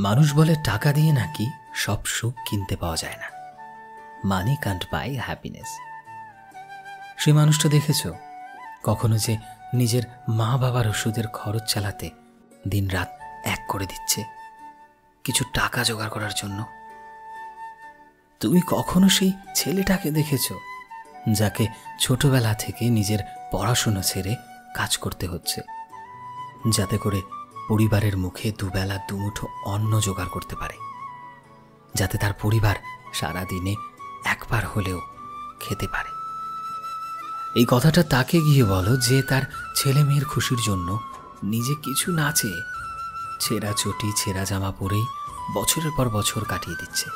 মানুষ বলে টাকা দিয়ে নাকি সব সুখ কিনতে পাওয়া যায় না। মানি কান্ট বাই হ্যাপিনেস। সেই মানুষটা দেখেছ কখনো যে নিজের মা বাবার ওষুধের খরচ চালাতে দিনরাত এক করে দিচ্ছে কিছু টাকা জোগাড় করার জন্য? তুমি কখনো সেই ছেলেটাকে দেখেছ যাকে ছোটবেলা থেকে নিজের পড়াশুনো ছেড়ে কাজ করতে হচ্ছে যাতে করে পরিবারের মুখে দুবেলা দুমুঠো অন্ন জোগাড় করতে পারে, যাতে তার পরিবার সারাদিনে একবার হলেও খেতে পারে? এই কথাটা তাকে গিয়ে বলো যে তার ছেলে মেয়ের খুশির জন্য নিজে কিছু না চেয়ে ছেঁড়া চটি ছেঁড়া জামা পরেই বছরের পর বছর কাটিয়ে দিচ্ছে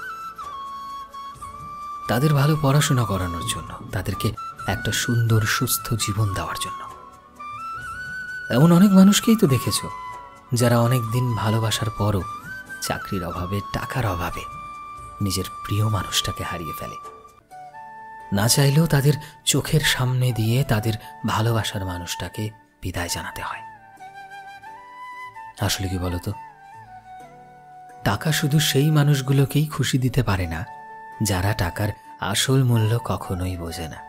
তাদের ভালো পড়াশোনা করানোর জন্য, তাদেরকে একটা সুন্দর সুস্থ জীবন দেওয়ার জন্য। এমন অনেক মানুষকেই তো দেখেছ যারা অনেক দিন ভালোবাসার পরও চাকরির অভাবে টাকার অভাবে নিজের প্রিয় মানুষটাকে হারিয়ে ফেলে। না চাইলেও তাদের চোখের সামনে দিয়ে তাদের ভালোবাসার মানুষটাকে বিদায় জানাতে হয়। আসলে কি বলতো, টাকা শুধু সেই মানুষগুলোকেই খুশি দিতে পারে না যারা টাকার আসল মূল্য কখনোই বোঝে না।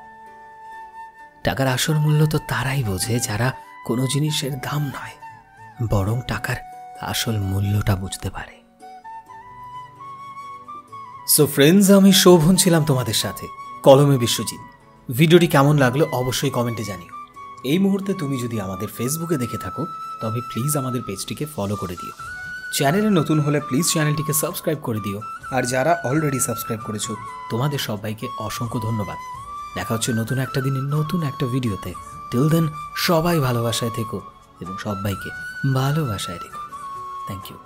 টাকার আসল মূল্য তো তারাই বোঝে যারা কোনো জিনিসের দাম নয় বরং টাকার আসল মূল্যটা বুঝতে পারে। সো ফ্রেন্ডস, আমি শোভন ছিলাম তোমাদের সাথে, কলমে বিশ্বজিৎ। ভিডিওটি কেমন লাগলো অবশ্যই কমেন্টে জানিও। এই মুহূর্তে তুমি যদি আমাদের ফেসবুকে দেখে থাকো তবে প্লিজ আমাদের পেজটিকে ফলো করে দিও। চ্যানেলে নতুন হলে প্লিজ চ্যানেলটিকে সাবস্ক্রাইব করে দিও। আর যারা অলরেডি সাবস্ক্রাইব করেছো তোমাদের সবাইকে অসংখ্য ধন্যবাদ। দেখা হচ্ছে নতুন একটা দিনে নতুন একটা ভিডিওতে। টিল দেন সবাই ভালোবাসায় থেকো এবং সবাইকে ভালোবাসায় রেখো। Thank you.